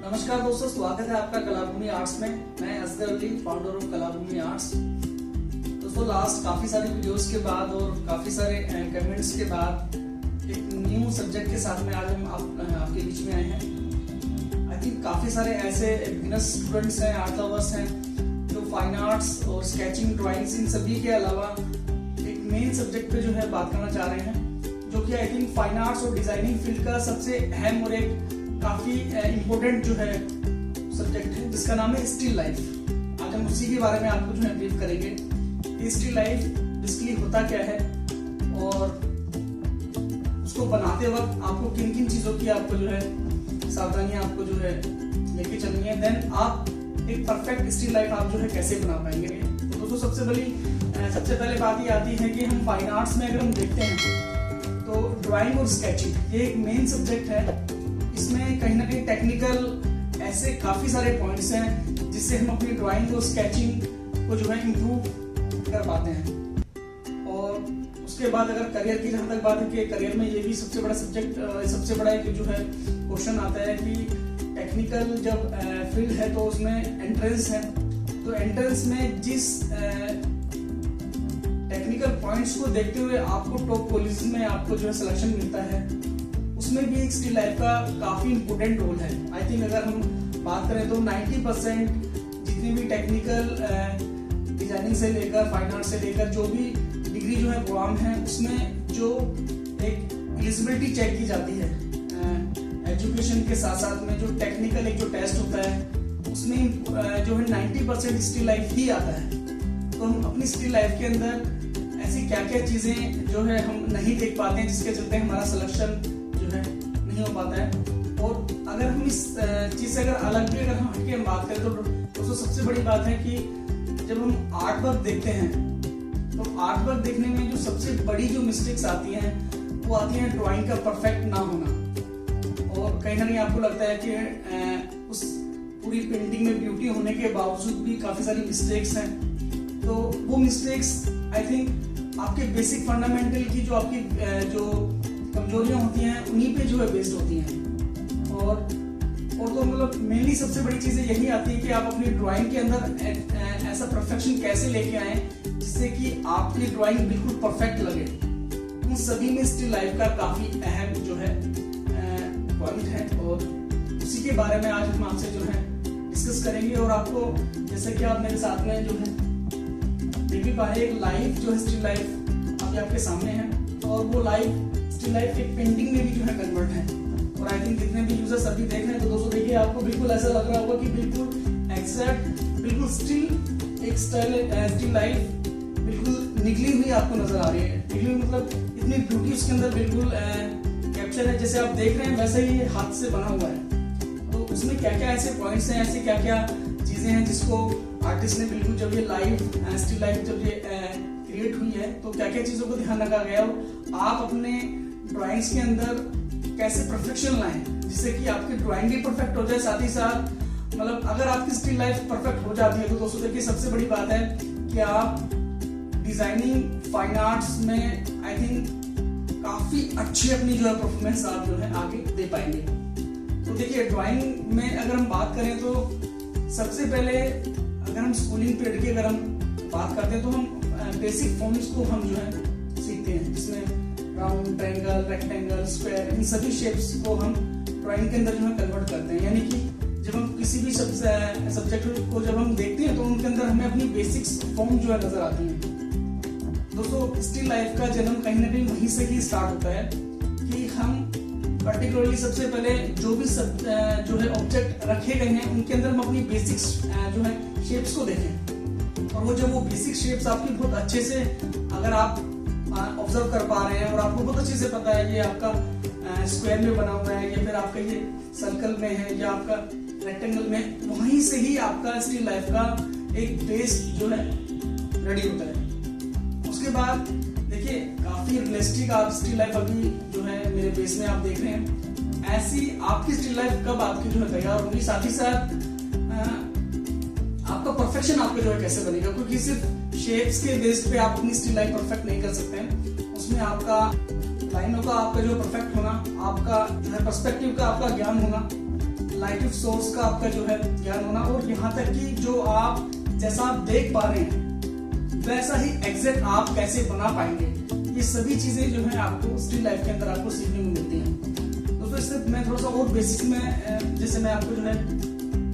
नमस्कार दोस्तों, स्वागत है आपका कलाभूमि आर्ट्स में। मैं Asgar Ali, founder of Kalabhoomi arts. दोस्तों, लास्ट काफी सारी वीडियोस के बाद और काफी सारे कमेंट्स के बाद एक न्यू सब्जेक्ट के साथ में आज हम आपके बीच में आए हैं। आई थिंक काफी सारे ऐसे बिगिनर स्टूडेंट्स हैं, आर्ट लवर्स हैं, जो फाइन आर्ट्स और स्केचिंग, ड्राइंग्स, इन सभी के अलावा एक मेन सब्जेक्ट पे जो है बात करना चाह रहे हैं, जो कि आई थिंक फाइन आर्ट्स और डिजाइनिंग फील्ड का सबसे अहम और एक काफी इम्पोर्टेंट जो है सब्जेक्ट है, जिसका नाम है स्टिल लाइफ। आज हम उसी के बारे में आपको जो है ब्रीफ करेंगे। स्टिल लाइफ बेसिकली होता क्या है और उसको बनाते वक्त आपको किन किन चीजों की आपको जो है सावधानियां आपको जो है लेके चलनी है, देन आप एक परफेक्ट स्टिल लाइफ आप जो है कैसे बना पाएंगे। तो दोस्तों, सबसे पहले बात ये आती है कि हम फाइन आर्ट्स में अगर हम देखते हैं तो ड्राइंग और स्केचिंग ये एक मेन सब्जेक्ट है। इसमें कहीं ना कहीं टेक्निकल ऐसे काफी सारे पॉइंट्स हैं जिससे हम अपनी ड्राइंग और स्केचिंग को जो है इम्प्रूव कर पाते हैं। और उसके बाद अगर करियर की जहां तक बात है कि करियर में ये भी सबसे बड़ा सब्जेक्ट, सबसे बड़ा एक जो है क्वेश्चन आता है कि टेक्निकल जब फील्ड है तो उसमें एंट्रेंस है, तो एंट्रेंस में जिस टेक्निकल पॉइंट्स को देखते हुए आपको टॉप कॉलेज में आपको जो है सिलेक्शन मिलता है, उसमें भी एक स्टिल लाइफ का काफी इंपोर्टेंट रोल है। आई थिंक अगर हम बात करें तो 90% जितनी भी टेक्निकल डिजाइनिंग से लेकर फाइन आर्ट से लेकर जो भी डिग्री जो है प्रोग्राम है, उसमें जो एक एलिजिबिलिटी चेक की जाती है एजुकेशन के साथ साथ में जो टेक्निकल एक जो टेस्ट होता है उसमें जो है 90% स्टिल लाइफ ही आता है। तो हम अपनी स्टिल लाइफ के अंदर ऐसी क्या क्या चीजें जो है हम नहीं देख पाते हैं, जिसके चलते हमारा सिलेक्शन नहीं हो पाता है। और अगर हम इस चीज से अगर अलग भी अगर हम हटके हम बात करें तो दोस्तों सबसे बड़ी बात है कि जब हम आर्ट वर्क देखते हैं तो आर्ट वर्क देखने में जो सबसे बड़ी जो मिस्टेक्स आती हैं वो आती हैं ड्राइंग का परफेक्ट ना होना। और कहीं ना कहीं आपको लगता है कि उस पूरी पेंटिंग में ब्यूटी होने के बावजूद भी काफी सारी मिस्टेक्स हैं। तो वो मिस्टेक्स आई थिंक आपके बेसिक फंडामेंटल की जो आपकी जो कमजोरियां होती हैं उन्हीं पे जो है बेस्ड होती हैं। और तो मतलब मेनली सबसे बड़ी चीजें यही आती है कि आप अपनी ड्राइंग के अंदर ऐसा परफेक्शन कैसे लेके आए जिससे कि आपकी ड्राइंग बिल्कुल परफेक्ट लगे। उन सभी में स्टिल लाइफ का काफी अहम जो है पॉइंट है, और उसी के बारे में आज हम आपसे जो है डिस्कस करेंगे। और आपको जैसे कि आप मेरे साथ में जो है देख भी पा रहे हैं, एक लाइव जो है स्टिल लाइफ अभी आपके सामने है, और वो लाइव स्टिल लाइफ एक पेंटिंग में भी जो है कन्वर्ट है। और आई थिंक जितने भी यूजर्स अभी देख रहे हैं तो दोस्तों देखिए, आपको बिल्कुल ऐसा लग रहा होगा कि बिल्कुल एग्जैक्ट बिल्कुल स्टिल एक स्टिल लाइफ बिल्कुल निकली हुई आपको नजर आ रही है। निकली मतलब इतनी ब्यूटी उसके अंदर बिल्कुल कैप्चर है, जैसे आप देख रहे हैं वैसे ही हाथ से बना हुआ है। तो उसमें क्या क्या ऐसे पॉइंट्स हैं, ऐसी क्या क्या चीजें हैं जिसको आर्टिस्ट ने बिल्कुल जब ये लाइव स्टिल लाइफ जब ये क्रिएट हुई है तो क्या क्या चीजों को ध्यान रखा गया और आप अपने ड्राइंग्स के अंदर कैसे परफेक्शन लाएं जिससे कि आपकी ड्राइंग भी परफेक्ट हो जाए। साथ ही साथ मतलब अगर आपकी स्टिल लाइफ परफेक्ट हो जाती है तो दोस्तों देखिए सबसे बड़ी बात है कि आप डिजाइनिंग फाइन आर्ट्स में आई थिंक काफी अच्छी अपनी जो है परफॉर्मेंस आप जो है आगे दे पाएंगे। तो देखिए, ड्राइंग में अगर हम बात करें तो सबसे पहले अगर हम स्कूलिंग पीरियड की अगर हम बात करते हैं तो हम बेसिक फॉर्म्स को हम जो है सीखते हैं, जिसमें राउंड, ट्रायंगल, रेक्टेंगल, स्क्वायर, इन सभी शेप्स को हम ड्राइंग के अंदर जो है कन्वर्ट करते हैं। यानी कि जब हम किसी भी सब्जेक्ट को जब हम देखते हैं तो उनके अंदर हमें अपनी बेसिक्स फॉर्म जो है नजर आती है। दोस्तों, स्टिल लाइफ का जन्म कहीं ना कहीं वहीं से ही स्टार्ट होता है कि हम पर्टिकुलरली सबसे पहले जो भी जो है ऑब्जेक्ट रखे गए हैं उनके अंदर हम अपनी बेसिक्स जो है शेप्स को देखें। और वो जब वो बेसिक शेप्स आपकी बहुत अच्छे से अगर आप ऑब्जर्व कर पा रहे हैं और आपको बहुत अच्छे से पता है ये आपका स्क्वायर में बना हुआ है या फिर आपका ये सर्कल में है या आपका रेक्टेंगल में, वहीं से ही आपका स्टिल लाइफ का एक बेस जो है रेडी होता है। उसके बाद देखिए, काफी रियलिस्टिक आप स्टिल लाइफ अभी जो है मेरे बेस में आप देख रहे हैं। ऐसी आपकी स्टिल लाइफ कब आपकी जो है तैयार होगी, साथ ही साथ आपका परफेक्शन आपका जो है कैसे बनेगा, क्योंकि सिर्फ शेप्स के बेस पे आप अपनी स्टिल लाइफ परफेक्ट नहीं कर सकते हैं। उसमें आपका लाइनों का आपका जो परफेक्ट होना, आपका जो है पर्सपेक्टिव का आपका ज्ञान होना, लाइटिव सोर्स का आपका जो है ज्ञान होना, और यहाँ तक कि जो आप जैसा आप देख पा रहे हैं वैसा ही एग्जैक्ट आप कैसे बना पाएंगे, ये सभी चीजें जो है आपको स्टिल लाइफ के अंदर आपको सीखने को मिलती हैं। दोस्तों इससे मैं थोड़ा सा और बेसिक में जैसे मैं आपको जो है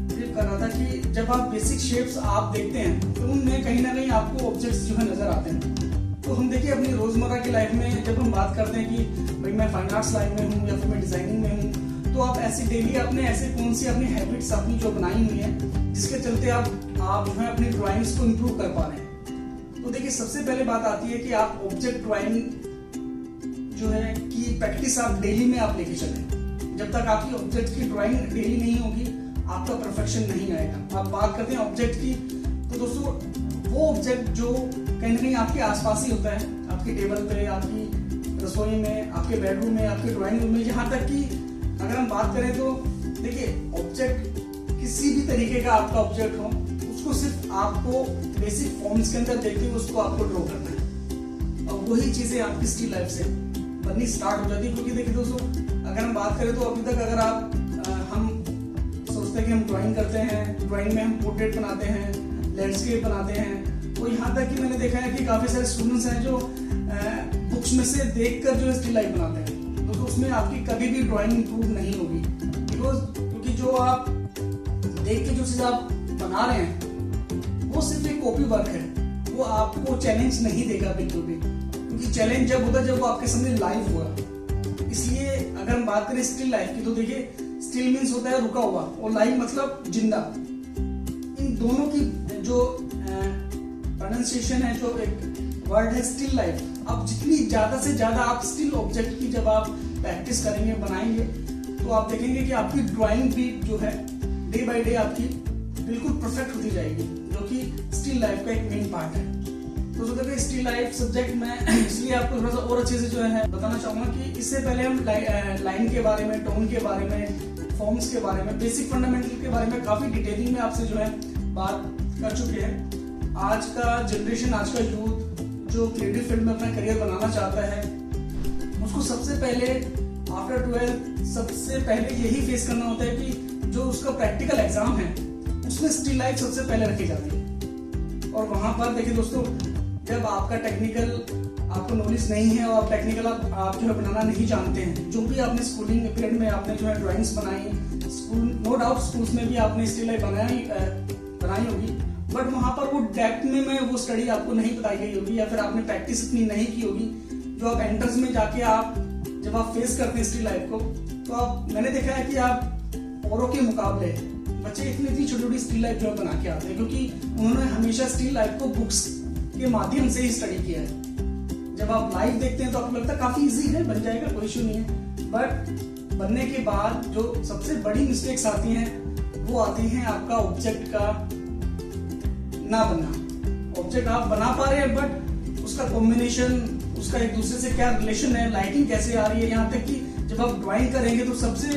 ब्रीफ कर रहा था कि जब आप बेसिक शेप्स आप देखते हैं तो उनमें कहीं ना कहीं आपको ऑब्जेक्ट्स जो है नजर आते हैं। तो हम देखिए अपनी रोजमर्रा की लाइफ में जब हम बात करते हैं कि भाई मैं फाइन आर्ट्स लाइन में हूँ या फिर मैं डिजाइनिंग में हूँ, तो आप ऐसे डेली अपने ऐसे कौन सी अपनी हैबिट्स अपनी जो बनाई हुई है जिसके चलते आप जो है अपनी ड्राइंग्स को इम्प्रूव कर पा रहे हैं। तो देखिए सबसे पहले बात आती है कि आप ऑब्जेक्ट ड्राइंग जो है कि प्रैक्टिस आप डेली में आप लेके चलें। जब तक आपकी ऑब्जेक्ट की ड्राइंग डेली नहीं होगी आपका परफेक्शन नहीं आएगा। आप बात करते हैं ऑब्जेक्ट की, तो दोस्तों वो ऑब्जेक्ट जो कहीं ना कहीं आपके आसपास ही होता है, आपकी टेबल पे, आपकी रसोई में, आपके बेडरूम में, आपके ड्राइंग रूम में, यहाँ तक कि अगर हम बात करें तो देखिए ऑब्जेक्ट किसी भी तरीके का आपका ऑब्जेक्ट हो, उसको सिर्फ आपको बेसिक फॉर्म्स के अंदर देख के उसको आपको ड्रॉ करना है और वही चीजें आपकी स्टिल लाइफ से बननी स्टार्ट हो जाती है। क्योंकि देखिए दोस्तों अगर हम बात करें तो अभी तक अगर आप हम सोचते हैं कि हम ड्राइंग करते हैं, ड्राइंग में हम पोर्ट्रेट बनाते हैं, लैंडस्केप बनाते हैं, तो यहाँ तक कि मैंने देखा है कि काफी सारे स्टूडेंट्स हैं जो बुक्स में से देखकर जो है स्टिल लाइफ बनाते हैं, तो उसमें आपकी कभी भी ड्राइंग इंप्रूव नहीं होगी। क्योंकि जो आप देख के जो चीज आप बना रहे हैं वो सिर्फ एक कॉपी वर्क है, वो आपको चैलेंज नहीं देगा बिल्कुल भी, क्योंकि चैलेंज जब होता है जब वो आपके सामने लाइव हुआ। इसलिए अगर हम बात करें स्टिल लाइफ की तो देखिए स्टिल मीन्स होता है रुका हुआ और लाइव मतलब जिंदा। इन दोनों की जो प्रोनाउंसिएशन है, जो एक वर्ड है स्टिल लाइफ, अब जितनी ज्यादा से ज्यादा आप स्टिल ऑब्जेक्ट की जब आप प्रैक्टिस करेंगे, बनाएंगे, तो आप देखेंगे कि आपकी ड्राइंग भी जो है डे बाय डे आपकी बिल्कुल परफेक्ट होती जाएगी, जो कि स्टिल लाइफ का एक मेन पार्ट है। तो देखिए स्टिल लाइफ सब्जेक्ट में इसलिए आपको थोड़ा सा और अच्छे से जो है बताना चाहूंगा कि इससे पहले हम लाइन के बारे में, टोन के बारे में, फॉर्म्स के बारे में, बेसिक फंडामेंटल के बारे में काफी डिटेलिंग में आपसे जो है बात कर चुके हैं। आज का जनरेशन, आज का यूथ जो क्रिएटिव फील्ड में अपना करियर बनाना चाहता है, उसको सबसे पहले आफ्टर 12 सबसे पहले यही फेस करना होता है कि जो उसका प्रैक्टिकल एग्जाम है उसमें स्टिल लाइफ सबसे पहले रखी जाती है। और वहां पर देखिए दोस्तों जब आपका टेक्निकल आपको नॉलेज नहीं है और टेक्निकल आप जो है बनाना नहीं जानते हैं, जो भी आपने स्कूलिंग पीरियड में आपने जो है ड्राइंग्स बनाई, स्कूल नो डाउट स्कूल्स में भी आपने स्टिल लाइफ बनाई होगी, बट वहां पर वो डेप्थ में वो स्टडी आपको नहीं बताई गई होगी या फिर आपने प्रैक्टिस इतनी नहीं की होगी। जो आप एंट्रेंस में जाके आप जब आप फेस करते हैं स्टिल लाइफ को, तो आप मैंने देखा है कि आप औरों के मुकाबले बच्चे इतनी छोटी छोटी स्टिल लाइफ जो है बना के आते हैं, क्योंकि उन्होंने हमेशा स्टिल लाइफ को बुक्स के माध्यम से ही स्टडी किया है। जब आप लाइव देखते हैं तो आपको लगता है काफी इजी है, बन जाएगा, कोई इशू नहीं है, बट बनने के बाद जो सबसे बड़ी मिस्टेक्स आती हैं वो आती हैं आपका ऑब्जेक्ट का ना बनना। ऑब्जेक्ट आप बना पा रहे हैं बट उसका कॉम्बिनेशन, उसका एक दूसरे से क्या रिलेशन है, लाइटिंग कैसे आ रही है, यहाँ तक कि जब आप ड्राइंग करेंगे तो सबसे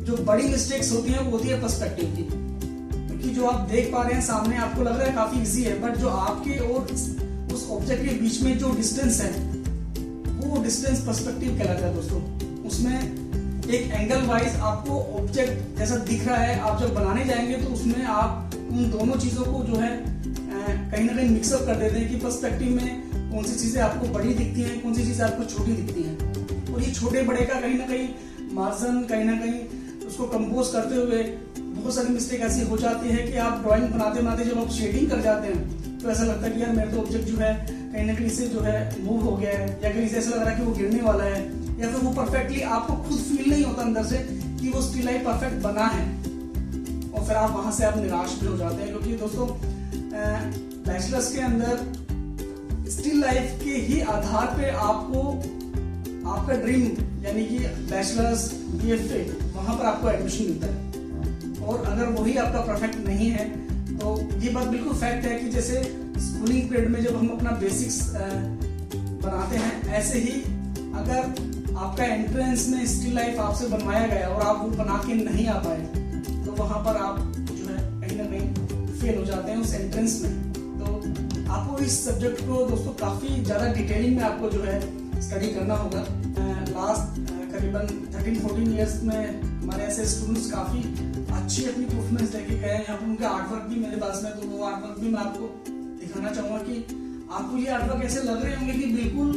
जो बड़ी मिस्टेक्स होती हैं वो होती है पर्सपेक्टिव की। क्योंकि जो आप देख पा रहे हैं सामने आपको लग रहा है काफी इजी है, बट जो आपके और उस ऑब्जेक्ट के बीच में जो डिस्टेंस है वो डिस्टेंस पर्सपेक्टिव कहलाता है दोस्तों। उसमें एक एंगल वाइज आपको ऑब्जेक्ट जैसा दिख रहा है, आप जब बनाने जाएंगे तो उसमें आप उन दोनों चीजों को जो है कहीं ना कहीं मिक्सअप कर देते हैं कि पर्सपेक्टिव में कौन सी चीजें आपको बड़ी दिखती हैं, कौन सी चीजें आपको छोटी दिखती हैं। और ये छोटे बड़े का कहीं ना कहीं मार्जिन, कहीं ना कहीं उसको कंपोज करते हुए बहुत सारी मिस्टेक ऐसी हो जाती है कि आप ड्राइंग बनाते बनाते जब आप शेडिंग कर जाते हैं तो ऐसा लगता है कि यार मेरा तो ऑब्जेक्ट जो है कहीं ना कहीं से जो है मूव हो गया है, या कहीं से ऐसा लग रहा है कि वो गिरने वाला है, या फिर वो परफेक्टली आपको खुद फील नहीं होता अंदर से कि वो स्टिल लाइफ परफेक्ट बना है, और फिर आप वहां से आप निराश भी हो जाते हैं। क्योंकि दोस्तों बैचलर्स के अंदर स्टिल लाइफ के ही आधार पे आपको आपका ड्रीम यानी कि बैचलर्स BFA वहां पर आपको एडमिशन मिलता है। और अगर वही आपका परफेक्ट नहीं है तो ये बात बिल्कुल फैक्ट है कि जैसे स्कूलिंग पीरियड में जब हम अपना बेसिक्स बनाते हैं, ऐसे ही अगर आपका एंट्रेंस में स्टिल लाइफ आपसे बनवाया गया और आप वो बना के नहीं आ पाए तो वहां पर आप जो है कहीं ना कहीं फेल हो जाते हैं उस एंट्रेंस में। तो आपको इस सब्जेक्ट को दोस्तों काफी ज्यादा डिटेलिंग में आपको जो है स्टडी करना होगा। लास्ट करीबन 13-14 ईयर्स में हमारे ऐसे स्टूडेंट्स काफी अच्छी अपनी परफॉर्मेंस लेके गए हैं। यहाँ पर उनके आर्टवर्क भी मेरे पास में, तो वो आर्टवर्क भी मैं आपको दिखाना चाहूंगा कि आपको ये आर्टवर्क ऐसे लग रहे होंगे कि बिल्कुल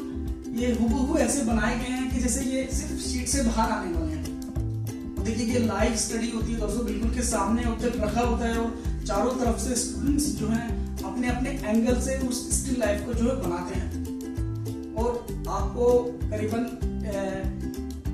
ये हुबहू ऐसे बनाए गए हैं कि जैसे ये सिर्फ शीट से बाहर आने वाले हैं। देखिए ये लाइव स्टडी होती है दोस्तों, बिल्कुल के सामने ऑब्जेक्ट रखा होता है और चारों तरफ से स्टूडेंट्स जो हैं अपने अपने एंगल से उस स्टिल लाइफ को जो है बनाते हैं। और आपको करीबन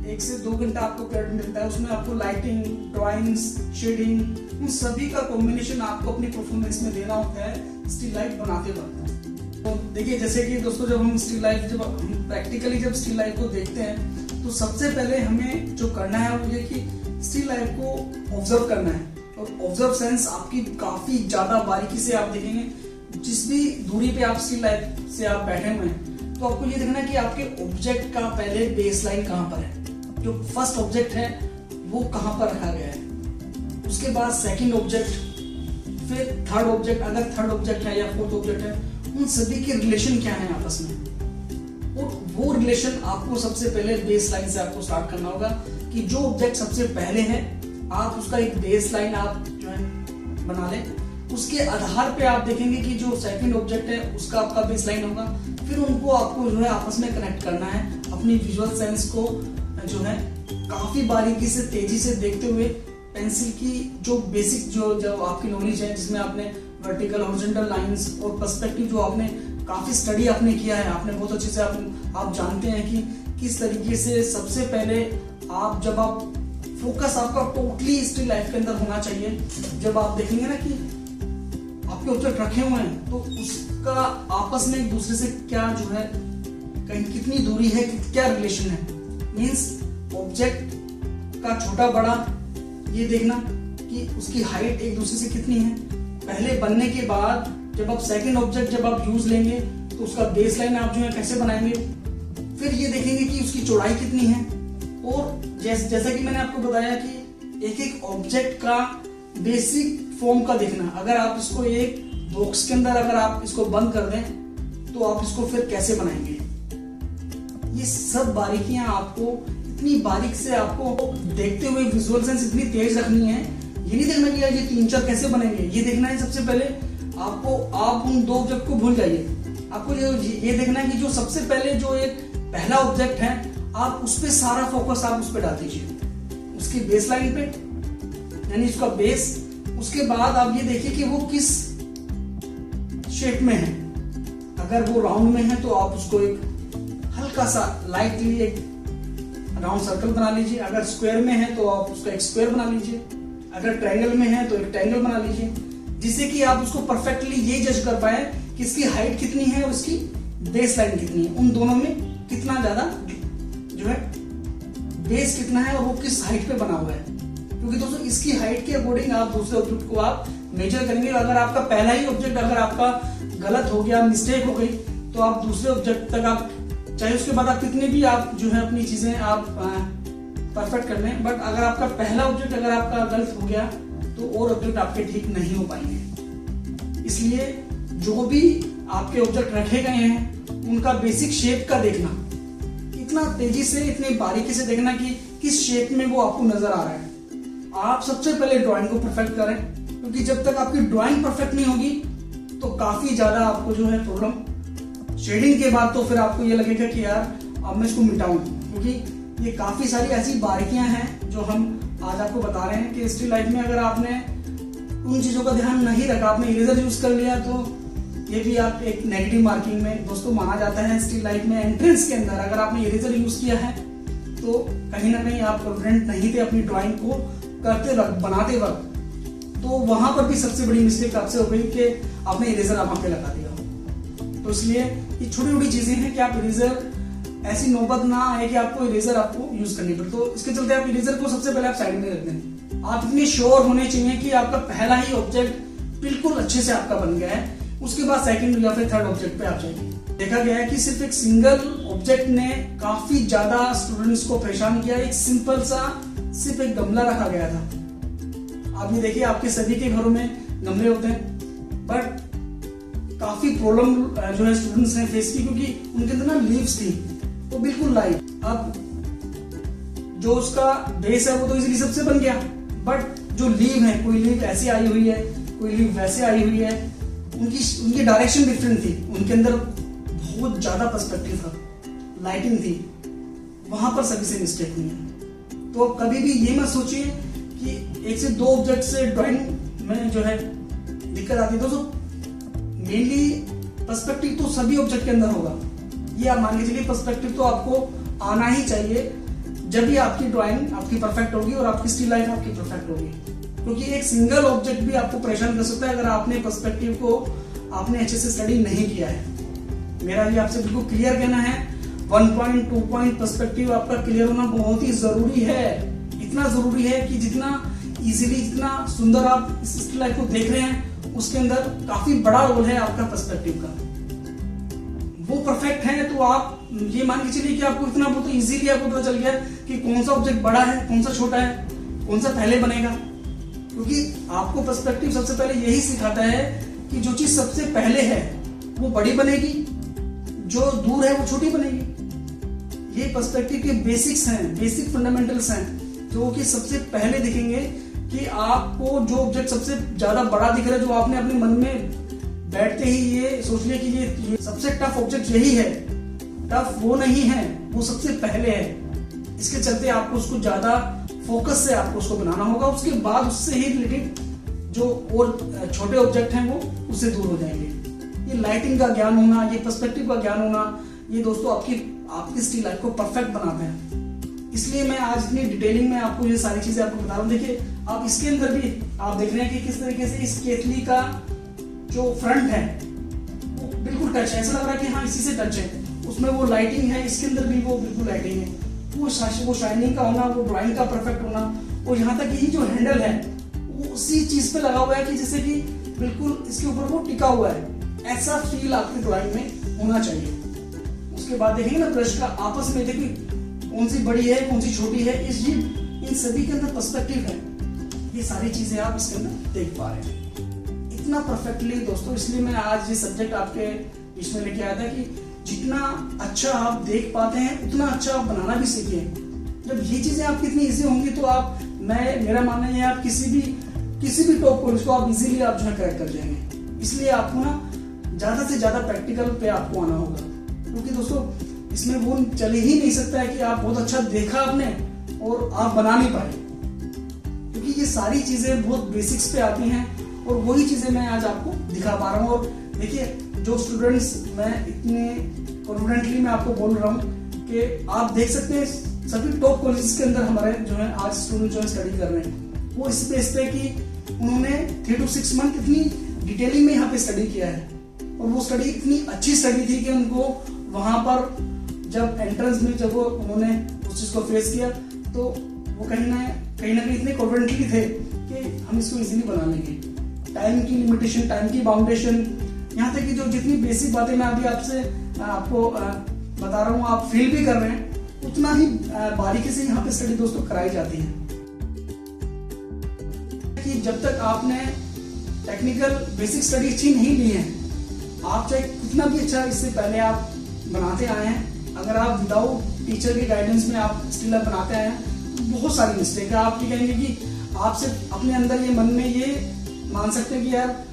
1 से 2 घंटा आपको पीरियड मिलता है। उसमें आपको लाइटिंग, ड्राइंग्स, शेडिंग, उन सभी का कॉम्बिनेशन आपको अपनी परफॉर्मेंस में देना होता है स्टिल लाइफ बनाते वक्त। तो देखिए जैसे कि दोस्तों जब हम स्टिल लाइफ प्रैक्टिकली जब स्टिल लाइफ को देखते हैं तो सबसे पहले हमें जो करना है वो ये कि स्टिल लाइफ को ऑब्जर्व करना है। और ऑब्जर्व सेंस आपकी काफी ज्यादा बारीकी से आप देखेंगे। जिस भी दूरी पे आप स्टिल लाइफ से आप बैठे हुए हैं तो आपको ये देखना है कि आपके ऑब्जेक्ट का पहले बेस लाइन कहाँ पर है, जो फर्स्ट ऑब्जेक्ट है वो कहाँ पर रखा गया है, उसके बाद सेकंड ऑब्जेक्ट, फिर थर्ड ऑब्जेक्ट, अगर थर्ड ऑब्जेक्ट है या फोर्थ ऑब्जेक्ट है, उन सभी के रिलेशन क्या है आपस में। और वो रिलेशन आपको सबसे पहले बेस लाइन से आपको स्टार्ट करना होगा कि जो ऑब्जेक्ट सबसे पहले है आप उसका एक बेस लाइन आप जो है बना लें। उसके आधार पे आप देखेंगे कि जो सेकंड ऑब्जेक्ट है उसका आपका बेस लाइन होगा। फिर उनको आपको जो है आपस में कनेक्ट करना है। अपनी विजुअल सेंस को जो है काफी बारीकी से तेजी से देखते हुए पेंसिल की जो बेसिक जो आपकी नॉलेज है, जिसमें आपने वर्टिकल, हॉरिजॉन्टल लाइंस और पर्सपेक्टिव जो आपने काफी स्टडी आपने किया है, आपने बहुत अच्छे से आप जानते हैं कि किस तरीके से सबसे पहले आप जब आप फोकस आपका टोटली स्टिल लाइफ के अंदर होना चाहिए। जब आप देखेंगे ना कि आपके ऑब्जेक्ट रखे हुए हैं तो उसका आपस में एक दूसरे से क्या जो है कहीं कितनी दूरी है, क्या रिलेशन है, मींस ऑब्जेक्ट का छोटा बड़ा ये देखना कि उसकी हाइट एक दूसरे से कितनी है। पहले बनने के बाद जब आप सेकंड ऑब्जेक्ट जब आप यूज लेंगे तो उसका बेस लाइन आप जो है कैसे बनाएंगे। फिर ये देखेंगे कि उसकी चौड़ाई कितनी है। और जैसा कि मैंने आपको बताया कि एक एक ऑब्जेक्ट का बेसिक फॉर्म का देखना। अगर आप इसको एक बॉक्स के अंदर अगर आप इसको बंद कर दें तो आप इसको फिर कैसे बनाएंगे। ये सब बारीकियां आपको इतनी बारीक से आपको देखते हुए विजुअल सेंस इतनी तेज रखनी है। ये नहीं देखना कि यार ये 3-4 कैसे बनेंगे, ये देखना है सबसे पहले आपको, आप उन 2 ऑब्जेक्ट को भूल जाइए। आपको ये देखना है कि जो सबसे पहले जो एक पहला ऑब्जेक्ट है आप उस पर सारा फोकस आप उस पर डाल दीजिए, उसकी बेस लाइन पे, यानी उसका बेस। उसके बाद आप ये देखिए कि वो किस शेप में है। अगर वो राउंड में है तो आप उसको एक हल्का सा लाइटली एक राउंड सर्कल बना लीजिए। अगर स्क्वायर में है तो आप उसका एक स्क्वायर बना लीजिए। अगर ट्रायंगल में है तो एक ट्रायंगल बना लीजिए, जिससे कि आप उसको परफेक्टली ये जज कर पाए कि इसकी हाइट कितनी है और उसकी बेस लाइन कितनी है, उन दोनों में कितना ज्यादा जो है बेस कितना है और वो किस हाइट पे बना हुआ है। क्योंकि दोस्तों इसकी हाइट के अकॉर्डिंग आप दूसरे ऑब्जेक्ट को आप मेजर करेंगे। अगर आपका पहला ही ऑब्जेक्ट अगर आपका गलत हो गया, मिस्टेक हो गई, तो आप दूसरे ऑब्जेक्ट तक आप चाहे उसके बाद आप कितने भी आप जो है अपनी चीजें आप परफेक्ट कर लें, बट अगर आपका पहला ऑब्जेक्ट अगर आपका गलत हो गया तो और ऑब्जेक्ट आपके ठीक नहीं हो पाएंगे। इसलिए जो भी आपके ऑब्जेक्ट रखे गए हैं उनका बेसिक शेप का देखना, इतना तेजी से इतनी बारीकी से देखना कि किस शेप में वो आपको नजर आ रहा है। आप सबसे पहले ड्राइंग को परफेक्ट करें, क्योंकि जब तक आपकी ड्राइंग परफेक्ट नहीं होगी तो काफी ज्यादा आपको जो है प्रॉब्लम। शेडिंग के बाद तो फिर आपको ये लगेगा कि यार अब मैं इसको मिटाऊं, क्योंकि ये काफी सारी ऐसी बारीकियां हैं जो हम आज आपको बता रहे हैं कि स्टिल लाइफ में अगर आपने उन चीजों का ध्यान नहीं रखा, आपने इरेजर यूज कर लिया, तो ये भी आप एक नेगेटिव मार्किंग में दोस्तों माना जाता है। स्टिल लाइफ में एंट्रेंस के अंदर अगर आपने इरेजर यूज किया है तो कहीं ना कहीं आप कॉन्फिडेंट नहीं थे अपनी ड्राइंग को करते वक्त, बनाते वक्त, तो वहां पर भी सबसे बड़ी मिस्टेक आपसे हो गई कि आपने इरेजर वहां पे लगा दिया। तो इसलिए ये छोटी छोटी चीजें हैं कि आप इरेजर ऐसी नौबत ना आए कि आपको इरेजर आपको यूज करनी पड़े। तो इसके चलते आप इरेजर को सबसे पहले आप साइड में रख दें। आप इतने श्योर होने चाहिए कि आपका पहला ही ऑब्जेक्ट बिल्कुल अच्छे से आपका बन गया है, उसके बाद सेकंड या फिर थर्ड ऑब्जेक्ट पे आप जाइए। देखा गया है कि सिर्फ एक सिंगल ऑब्जेक्ट ने काफी ज्यादा स्टूडेंट्स को परेशान किया। एक सिंपल सा सिर्फ एक गमला रखा गया था। आप ये देखिए आपके सभी के घरों में गमले होते हैं, बट काफी प्रॉब्लम जो है स्टूडेंट्स ने फेस की, क्योंकि उनके अंदर ना लीव्स थी वो बिल्कुल लाइट। अब जो उसका बेस है वो तो इजीली सबसे बन गया, बट जो लीव है, कोई लीव ऐसी आई हुई है, कोई लीव वैसे आई हुई है, उनकी डायरेक्शन डिफरेंट थी, उनके अंदर बहुत ज्यादा पर्सपेक्टिव था, लाइटिंग थी, वहां पर सभी से मिस्टेक हुई है। तो कभी भी ये मत सोचिए कि एक से दो ऑब्जेक्ट से ड्राइंग में जो है दिक्कत आती है। दोस्तों मेनली पर्सपेक्टिव तो सभी ऑब्जेक्ट के अंदर होगा, ये आप मान के चलिए, पर्सपेक्टिव तो आपको आना ही चाहिए, जब भी आपकी ड्राइंग आपकी परफेक्ट होगी और आपकी स्टिल लाइफ आपकी परफेक्ट होगी। क्योंकि एक सिंगल ऑब्जेक्ट भी आपको परेशान कर सकता है अगर आपने पर्सपेक्टिव को आपने अच्छे से स्टडी नहीं किया है। मेरा ये आपसे बिल्कुल क्लियर कहना है, 1 पॉइंट 2 पॉइंट पर्सपेक्टिव आपका क्लियर होना बहुत ही जरूरी है। इतना जरूरी है कि जितना इजीली, जितना सुंदर आप इस स्टिल लाइफ को देख रहे हैं, उसके अंदर काफी बड़ा रोल है आपका पर्सपेक्टिव का। वो परफेक्ट है तो आप ये मान के चलिए कि आपको इतना बहुत इजीली आपको पता चल गया कि कौन सा ऑब्जेक्ट बड़ा है, कौन सा छोटा है, कौन सा पहले बनेगा। क्योंकि आपको पर्सपेक्टिव सबसे पहले यही सिखाता है कि जो चीज सबसे पहले है वो बड़ी बनेगी, जो दूर है वो छोटी बनेगी। ये पर्सपेक्टिव के बेसिक्स हैं, बेसिक फंडामेंटल्स हैं, जो कि सबसे पहले दिखेंगे कि आपको जो ऑब्जेक्ट सबसे ज्यादा बड़ा दिख रहा है, जो आपने अपने मन में बैठते ही ये सोच लिया कि ये सबसे टफ ऑब्जेक्ट यही है, टफ वो नहीं है, वो सबसे पहले है। इसके चलते आपको उसको ज्यादा फोकस से आपको उसको बनाना होगा। उसके बाद उससे ही रिलेटेड जो और छोटे ऑब्जेक्ट हैं वो उससे दूर हो जाएंगे। ये लाइटिंग का ज्ञान होना, ये पर्सपेक्टिव का ज्ञान होना, ये दोस्तों आपकी स्टिल लाइफ को परफेक्ट बनाते हैं। इसलिए मैं आज इतनी डिटेलिंग में आपको ये सारी चीजें आपको बता रहा हूँ। देखिए आप इसके अंदर भी आप देख रहे हैं कि किस तरीके से इस केतली का जो फ्रंट है वो बिल्कुल टच है, ऐसा लग रहा है कि हाँ इसी से टच है, उसमें वो लाइटिंग है, इसके अंदर भी वो बिल्कुल लाइटिंग है, वो शाइनिंग का होना, वो ड्राइंग का परफेक्ट होना, और यहाँ तक ये जो हैंडल है वो उसी चीज पे लगा हुआ है कि जैसे कि बिल्कुल इसके ऊपर वो टिका हुआ है। ऐसा फील आपकी ड्राइंग में होना चाहिए। उसके बाद देखेंगे ना ब्रश का आपस में, देखिए कौन सी बड़ी है, कौन सी छोटी है, इन सभी के अंदर पर्सपेक्टिव है। ये सारी चीजें आप इसके अंदर देख पा रहे हैं इतना परफेक्टली दोस्तों। इसलिए मैं आज ये सब्जेक्ट आपके बीच में लेके आया था कि जितना अच्छा आप देख पाते हैं उतना अच्छा आप बनाना भी सीखिए। जब ये चीजें आपकी इतनी इजी होंगी तो आप मेरा मानना है आप किसी भी टॉप कॉलेज को आप इजीली आप जो है क्रैक कर जाएंगे। इसलिए आपको ना ज्यादा से ज्यादा प्रैक्टिकल पे आपको आना होगा, क्योंकि दोस्तों इसमें वो चल ही नहीं सकता है कि आप बहुत अच्छा देखा आपने और आप बना नहीं पाए, क्योंकि ये सारी चीजें बहुत बेसिक्स पे आती हैं और वही चीजें मैं आज आपको दिखा पा रहा हूँ। और देखिए जो स्टूडेंट्स, मैं इतने कॉन्फिडेंटली मैं आपको बोल रहा हूँ कि आप देख सकते हैं सभी टॉप कॉलेजेस के अंदर हमारे जो है आज स्टूडेंट जो है स्टडी कर रहे हैं, वो इस बेस पे कि उन्होंने 3 to 6 मंथ इतनी डिटेलिंग में यहाँ पे स्टडी किया है, और वो स्टडी इतनी अच्छी स्टडी थी कि उनको वहां पर जब एंट्रेंस में जब वो उन्होंने उस चीज को फेस किया तो वो कहीं ना कहीं इतने कॉन्फिडेंटली थे कि हम इसको इजीली बना लेंगे। टाइम की लिमिटेशन, टाइम की बाउंडेशन, यहाँ तक कि जो जितनी बेसिक बातें मैं अभी आपको बता रहा हूँ, आप फील भी कर रहे हैं, उतना ही बारीकी से यहाँ पे स्टडी दोस्तों कराई जाती है। कि जब तक आपने टेक्निकल बेसिक स्टडी अच्छी नहीं ली है, आप चाहे कितना भी अच्छा इससे पहले आप बनाते आए हैं, अगर आप विदाउट टीचर के गाइडेंस में आप स्टिल बनाते आए हैं तो बहुत सारी मिस्टेक है। आप ये कहेंगे कि आप सिर्फ अपने अंदर ये मन में ये मान सकते हैं कि यार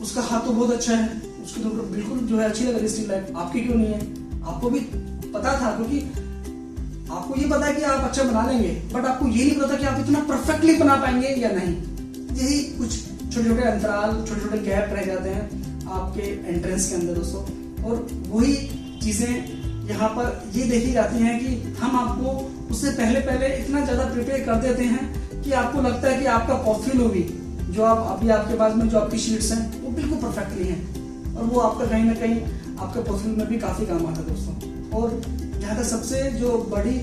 उसका हाथ तो बहुत अच्छा है, उसकी तो बिल्कुल जो है अच्छी लग रही स्टिल लाइफ, आपकी क्यों नहीं है। आपको भी पता था, क्योंकि आपको ये पता है कि आप अच्छा बना लेंगे, बट आपको ये नहीं पता कि आप इतना परफेक्टली बना पाएंगे या नहीं। यही कुछ छोटे छोटे अंतराल, छोटे छोटे गैप रह जाते हैं आपके एंट्रेंस के अंदर दोस्तों, और वही चीजें यहाँ पर ये देखी जाती हैं कि हम आपको उससे पहले इतना ज्यादा प्रिपेयर कर देते हैं कि आपको लगता है कि आपका पोर्टफोलियो भी जो आप अभी आपके पास में जो आपकी शीट्स हैं वो बिल्कुल परफेक्टली हैं, और वो आपका कहीं ना कहीं आपके पोर्टफोलियो में भी काफी काम आता है दोस्तों। और यहाँ तक सबसे जो बड़ी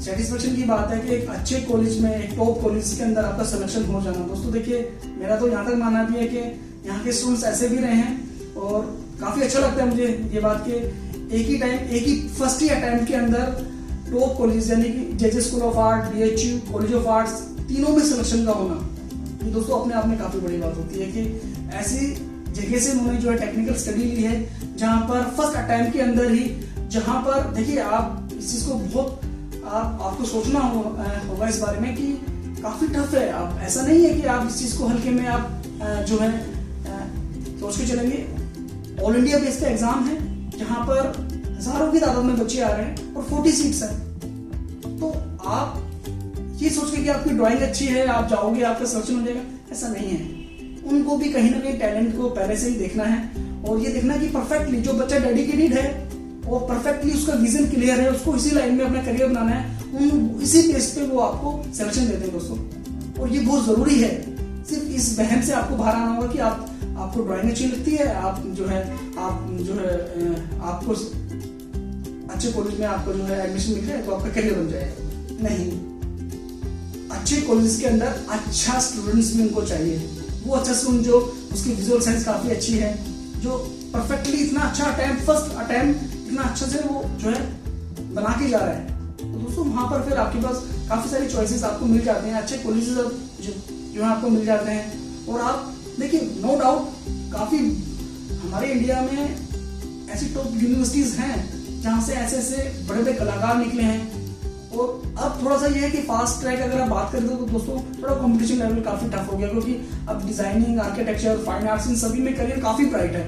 सेटिस्फेक्शन की बात है कि एक अच्छे कॉलेज में, एक टॉप कॉलेज के अंदर आपका सिलेक्शन हो जाना दोस्तों। देखिए मेरा तो यहाँ तक मानना भी है कि यहाँ के स्टूडेंट्स ऐसे भी रहे हैं, और काफी अच्छा लगता है मुझे ये बात कि एक ही फर्स्ट ही अटेम्प्ट के अंदर टॉप कॉलेज यानी कि JJ school of art, BHU, college of arts, तीनों में सिलेक्शन का होना, ये दोस्तों अपने आप में काफी बड़ी बात होती है कि ऐसी जगह से उन्होंने जो है टेक्निकल स्टडी ली है जहां पर फर्स्ट अटेम्प्ट के अंदर ही, जहां पर देखिए आप इस चीज को बहुत आपको सोचना होगा इस बारे में कि काफी टफ है। आप ऐसा नहीं है कि आप इस चीज को हल्के में आप जो है सोच के चलेंगे। ऑल इंडिया बेस पे एग्जाम है जहां पर हजारों की तादाद में बच्चे आ रहे हैं और 40 सीट्स हैं। तो आप ये सोच के कि आपकी ड्राइंग अच्छी है आप जाओगे आपका सिलेक्शन हो जाएगा, ऐसा नहीं है। उनको भी कहीं ना कहीं टैलेंट को पहले से ही देखना है और ये देखना है कि परफेक्टली जो बच्चा डेडिकेटेड है और परफेक्टली उसका विजन क्लियर है, उसको इसी लाइन में अपना करियर बनाना है, इसी बेस पे वो आपको सिलेक्शन देते हैं दोस्तों। और ये बहुत जरूरी है। सिर्फ इस वहम से आपको बाहर आना होगा कि आपको ड्राइंग अच्छी लगती है, आप जो है आपको अच्छे कॉलेज में आपको जो है एडमिशन मिल जाए तो आपका करियर बन जाएगा। नहीं, अच्छे कॉलेज के अंदर अच्छा स्टूडेंट्स भी उनको चाहिए। वो अच्छा स्टूडेंट जो उसकी विजुअल साइंस काफी अच्छी है, जो परफेक्टली इतना अच्छा फर्स्ट अटेम्प्ट इतना अच्छा से वो जो है बना के जा रहा है। तो दोस्तों वहां पर फिर आपके पास काफी सारी चॉइसेस आपको मिल जाते हैं, अच्छे कॉलेजेस जो है आपको मिल जाते हैं। और आप देखिए नो डाउट काफी हमारे इंडिया में ऐसी टॉप यूनिवर्सिटीज हैं जहां से ऐसे ऐसे बड़े बड़े कलाकार निकले हैं। और अब थोड़ा सा ये है कि फास्ट ट्रैक अगर आप बात करें तो दोस्तों थोड़ा कंपटीशन लेवल काफी टफ हो गया, क्योंकि अब डिजाइनिंग, आर्किटेक्चर, फाइन आर्ट्स इन सभी में करियर काफी ब्राइट है।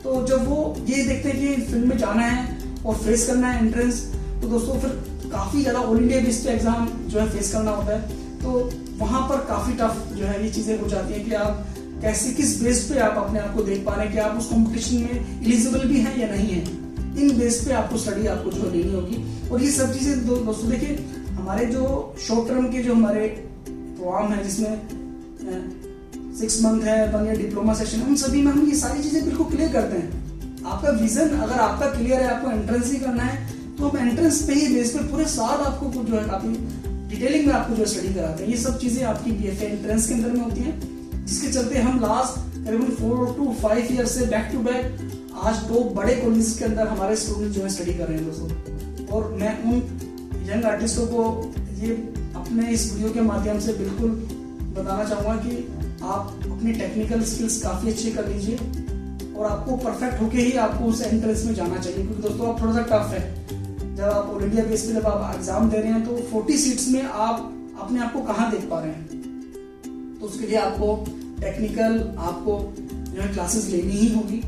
तो जब वो ये देखते हैं कि फील्ड में जाना है और फेस करना है एंट्रेंस, तो दोस्तों फिर काफी ज्यादा ऑल इंडिया बेस्ड पे एग्जाम जो है फेस करना होता है। तो वहां पर काफी टफ जो है ये चीजें हो जाती है कि आप कैसे किस बेस पे आप अपने आप को देख पा रहे हैं कि आप उस कंपटीशन में एलिजिबल भी हैं या नहीं है। इन बेस पे आपको स्टडी आपको जो लेनी होगी। और ये सब चीजें दोस्तों देखिए हमारे जो शॉर्ट टर्म के जो हमारे प्रोग्राम है जिसमें 6 मंथ है, 1 ईयर डिप्लोमा सेशन, उन सभी में हम ये सारी चीजें बिल्कुल क्लियर करते हैं। आपका विजन अगर आपका क्लियर है, आपको एंट्रेंस ही करना है, तो हम एंट्रेंस पे ही बेस पे पूरे साल आपको जो है काफी डिटेलिंग में आपको जो स्टडी कराते हैं। ये सब चीजें आपकी बीएफए एंट्रेंस के अंदर में होती हैं, जिसके चलते हम लास्ट करीबन 4 to 5 ईयर से बैक टू बैक आज 2 बड़े कॉलेज के अंदर हमारे स्टूडेंट जो है स्टडी कर रहे हैं दोस्तों। और मैं उन यंग आर्टिस्टों को ये अपने इस वीडियो के माध्यम से बिल्कुल बताना चाहूंगा कि आप अपनी टेक्निकल स्किल्स काफी अच्छी कर लीजिए और आपको परफेक्ट होके ही आपको उस एंट्रेंस में जाना चाहिए। क्योंकि दोस्तों आप थोड़ा सा टफ है, जब आप ऑल इंडिया बेस पे जब आप एग्जाम दे रहे हैं तो 40 सीट्स में आप अपने आप को कहाँ देख पा रहे हैं। तो उसके लिए आपको टेक्निकल आपको जो है क्लासेस लेनी ही होगी,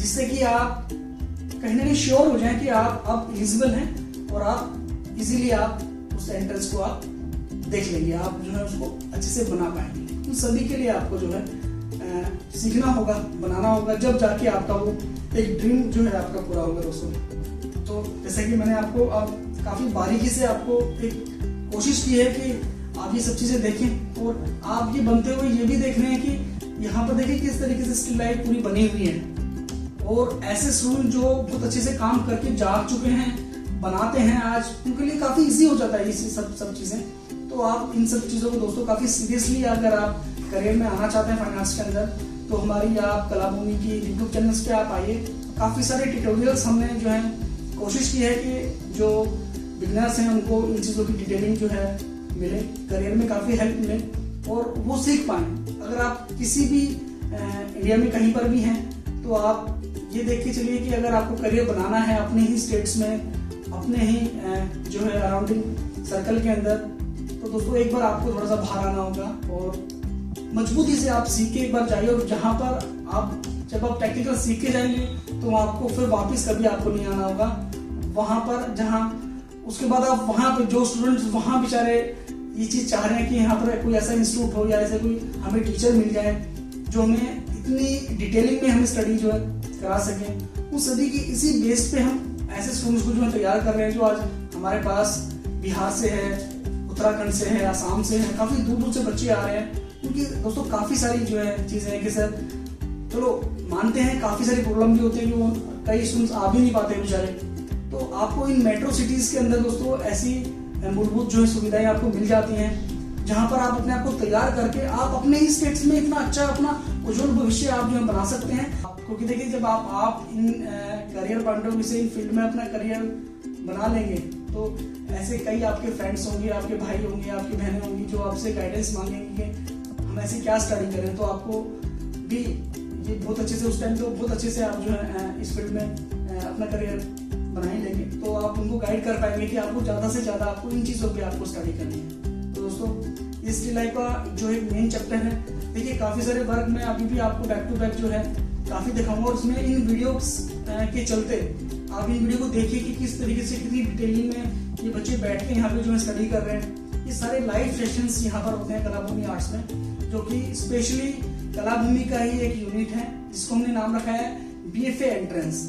जिससे कि आप कहीं ना कहीं श्योर हो जाएं कि आप अब एलिजिबल हैं और आप इजीली आप उस एंट्रेंस को आप देख लेंगे, आप जो है उसको अच्छे से बना पाएंगे। उन सभी के लिए आपको जो है सीखना होगा, बनाना होगा, जब जाके आपका वो एक ड्रीम जो है आपका पूरा होगा दोस्तों। तो जैसे कि मैंने आपको अब काफी बारीकी से आपको एक कोशिश की है कि आप ये सब चीजें देखें और आप ये बनते हुए ये भी देख रहे हैं कि यहाँ पर देखिए किस तरीके से स्टिल लाइफ पूरी बनी हुई है। और ऐसे स्टूडेंट जो बहुत अच्छे से काम करके जा चुके हैं, बनाते हैं, आज उनके लिए काफी इजी हो जाता है ये सब चीजें। तो आप इन सब चीजों को दोस्तों काफी सीरियसली अगर आप करियर में आना चाहते हैं फाइनेंस के अंदर, तो हमारी आप कलाभूमि की यूट्यूब चैनल्स पे आप आइए। काफी सारे ट्यूटोरियल्स हमने जो है कोशिश की है कि जो बिगनर्स हैं उनको इन चीजों की डिटेलिंग जो है मिले, करियर में काफी हेल्प मिले और वो सीख पाए। अगर आप किसी भी इंडिया में कहीं पर भी हैं तो आप ये देख के चलिए कि अगर आपको करियर बनाना है अपने ही स्टेट्स में, अपने ही जो है अराउंडिंग सर्कल के अंदर, तो दोस्तों एक बार आपको थोड़ा सा बाहर आना होगा और मजबूती से आप सीख के एक बार जाइए। और जहां पर आप जब आप टेक्निकल सीख के जाएंगे तो आपको फिर वापस कभी आपको नहीं आना होगा वहां पर, जहां उसके बाद आप वहां पे जो स्टूडेंट्स वहां बेचारे ये चीज चाह रहे हैं कि यहाँ पर कोई ऐसा इंस्टीट्यूट हो या ऐसा कोई हमें टीचर मिल जाए जो हमें इतनी डिटेलिंग में हमें स्टडी जो है करा सके, उन सभी की इसी बेस पे हम ऐसे स्टूडेंट्स को जो है तैयार कर रहे हैं जो आज हमारे पास बिहार से है, उत्तराखंड से है, आसाम से है, काफी दूर दूर से बच्चे आ रहे हैं। क्योंकि दोस्तों काफी सारी जो है चीजें हैं कि सर चलो मानते हैं काफी सारी प्रॉब्लम भी होती है कि वो कई स्टूडेंट्स आ भी नहीं पाते बेचारे। तो आपको इन मेट्रो सिटीज के अंदर दोस्तों ऐसी मूलभूत जो है सुविधाएं आपको मिल जाती हैं जहां पर आप अपने आप को तैयार करके आप अपने ही स्टेट्स में इतना अच्छा अपना उज्जवल भविष्य आप जो है बना सकते हैं। क्योंकि देखिए जब आप in career point of view से इन फील्ड में अपना करियर बना लेंगे तो ऐसे कई आपके फ्रेंड्स होंगे, आपके भाई होंगे, आपकी बहनें होंगी जो आपसे गाइडेंस मांगेंगे कि हम ऐसे क्या स्टडी करें। तो आपको भी ये बहुत अच्छे से उस टाइम तो बहुत अच्छे से आप जो है इस फील्ड में अपना करियर बना ही लेंगे, तो आप उनको गाइड कर पाएंगे कि आपको ज्यादा से ज्यादा आपको इन चीजों पे आपको स्टडी करनी है। तो दोस्तों ये स्टिल लाइफ का जो एक मेन चैप्टर है। देखिए काफी सारे वर्क में अभी भी आपको बैक टू बैक जो है काफी दिखाऊंगा, और उसमें इन वीडियोस के चलते आप इन वीडियो को देखिए कि किस तरीके से कितनी डिटेलिंग में ये बच्चे बैठ के यहाँ पे जो है स्टडी कर रहे हैं। ये सारे लाइव सेशंस यहाँ पर होते हैं कलाभूमि आर्ट्स में, जो कि स्पेशली कलाभूमि का ही एक यूनिट है जिसको हमने नाम रखा है BFA एंट्रेंस।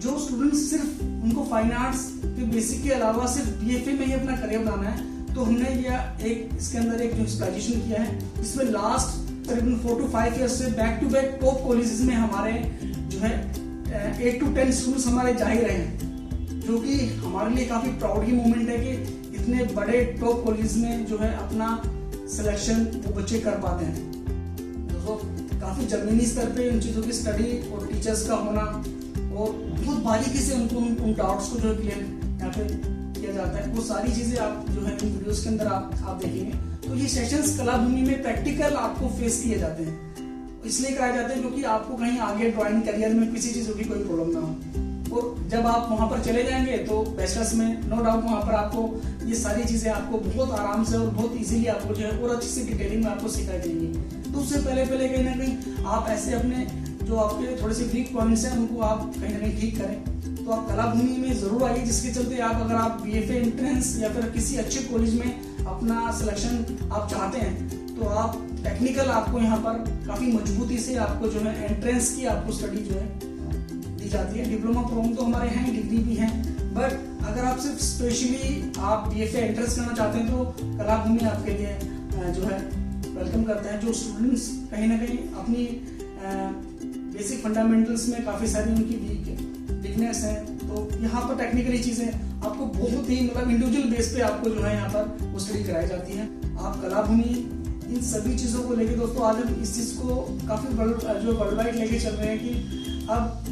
जो स्टूडेंट्स सिर्फ उनको फाइन आर्ट्स के बेसिक के अलावा सिर्फ BFA में ही अपना करियर बनाना है, तो हमने ये एक इसके अंदर एक जो स्पेशलाइजेशन किया है, इसमें लास्ट तकरीबन 4 to 5 ईयर्स से back to back top colleges में हमारे जो है 8 to 10 स्टूडेंट्स हमारे जा ही रहे हैं, जो कि हमारे लिए काफी प्राउड की मोमेंट है कि इतने बड़े टॉप कॉलेज में जो है अपना सिलेक्शन वो बच्चे कर पाते हैं। दोस्तों काफी जमीनी स्तर पे इन चीजों की स्टडी और टीचर्स का होना और बहुत बारीकी से उनको उन डाउट्स को जो है क्लियर यहाँ पे किया जाता है, वो सारी चीजें आप जो है इन वीडियोस के अंदर आप देखेंगे। तो ये सेशंस कलाभूमि में प्रैक्टिकल आपको फेस किए जाते हैं, इसलिए कराए जाते हैं क्योंकि आपको कहीं आगे ड्राइंग करियर में किसी चीजों की कोई प्रॉब्लम ना हो। और जब आप वहां पर चले जाएंगे तो बैचलर्स में नो डाउट वहां पर आपको ये सारी चीजें आपको बहुत आराम से और बहुत इजीली आपको जो है और अच्छी सी डिटेलिंग में आपको सिखाई जाएंगी। तो उससे पहले कहीं ना कहीं आप ऐसे अपने जो आपके थोड़े से वीक पॉइंट्स हैं उनको आप कहीं ना कहीं ठीक करें। तो आप कलाभूमि में जरूर आइए, जिसके चलते अगर आप BFA एंट्रेंस या फिर किसी अच्छे कॉलेज में अपना सिलेक्शन आप चाहते हैं तो आप टेक्निकल आपको यहाँ पर काफी मजबूती से आपको जो है एंट्रेंस की आपको स्टडी जो है दी जाती है। डिप्लोमा प्रोग्राम तो हमारे हैं, डिग्री भी है, बट अगर आप सिर्फ स्पेशली आप BFA एंट्रेंस करना चाहते हैं तो कलाभूमि आपके लिए जो है वेलकम करता है। जो स्टूडेंट्स कहीं ना कहीं अपनी बेसिक फंडामेंटल्स में काफी सारी उनकी वीकनेस है, तो यहाँ पर टेक्निकली चीजें आपको बहुत ही मतलब इंडिविजुअल बेस पे आपको जो है यहाँ पर वो स्टडी कराई जाती है। आप कलाभूमि इन सभी चीजों को लेके दोस्तों आज हम इस चीज को काफी जो वर्ल्ड वाइड लेके चल रहे हैं कि अब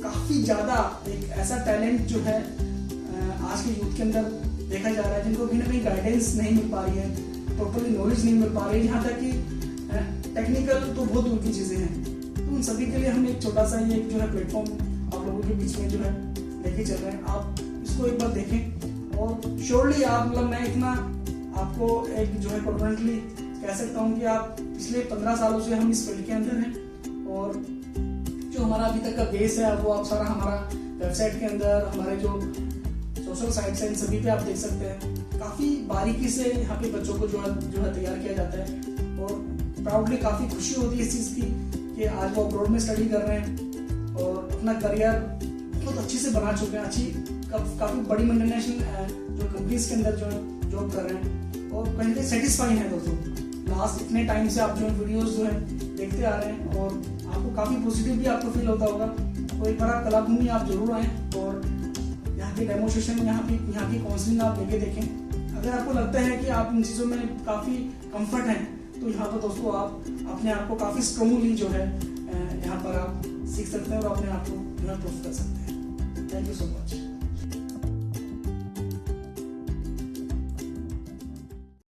काफी ज्यादा एक ऐसा टैलेंट जो है आज के यूथ के अंदर देखा जा रहा है, जिनको कहीं ना कहीं गाइडेंस नहीं मिल पा रही है, प्रॉपरली नॉलेज नहीं मिल पा रही है, यहाँ तक कि टेक्निकल तो बहुत दूर की चीजें हैं। तो उन सभी के लिए हम एक छोटा सा ये जो है प्लेटफॉर्म आप लोगों के बीच में जो है लेके चल रहे हैं। आप इसको एक बार देखें और श्योरली आप मतलब मैं इतना आपको एक जो है कॉन्फिडेंटली कह सकता हूँ कि आप पिछले 15 सालों से हम इस फील्ड के अंदर हैं, और जो हमारा अभी तक का बेस है वो आप सारा हमारा वेबसाइट के अंदर हमारे जो सोशल साइट्स हैं इन सभी पे आप देख सकते हैं। काफी बारीकी से यहाँ पे बच्चों को जो है तैयार किया जाता है, और प्राउडली काफी खुशी होती है इस चीज की कि आज वो अब्रॉड में स्टडी कर रहे हैं और अपना करियर बहुत अच्छी से बना चुके हैं, काफी बड़ी मल्टीनेशनल जो कंपनीज के अंदर जो जॉब कर रहे हैं, और कहीं ना सेटिस्फाई है दोस्तों। लास्ट इतने टाइम से आप जो वीडियोस जो है देखते आ रहे हैं और आपको काफी पॉजिटिव भी आपको फील होता होगा। तो एक बार आप कलाभूमि आप जरूर आए और यहाँ की डेमोस्ट्रेशन यहाँ की काउंसलिंग आप लेके देखें। अगर आपको लगता है कि आप इन चीज़ों में काफ़ी कंफर्ट हैं तो यहाँ पर दोस्तों आप अपने आप को काफ़ी स्ट्रांगली जो है यहाँ पर आप सीख सकते हैं और अपने आप को जो है प्रूफ कर सकते हैं। Thank you so much.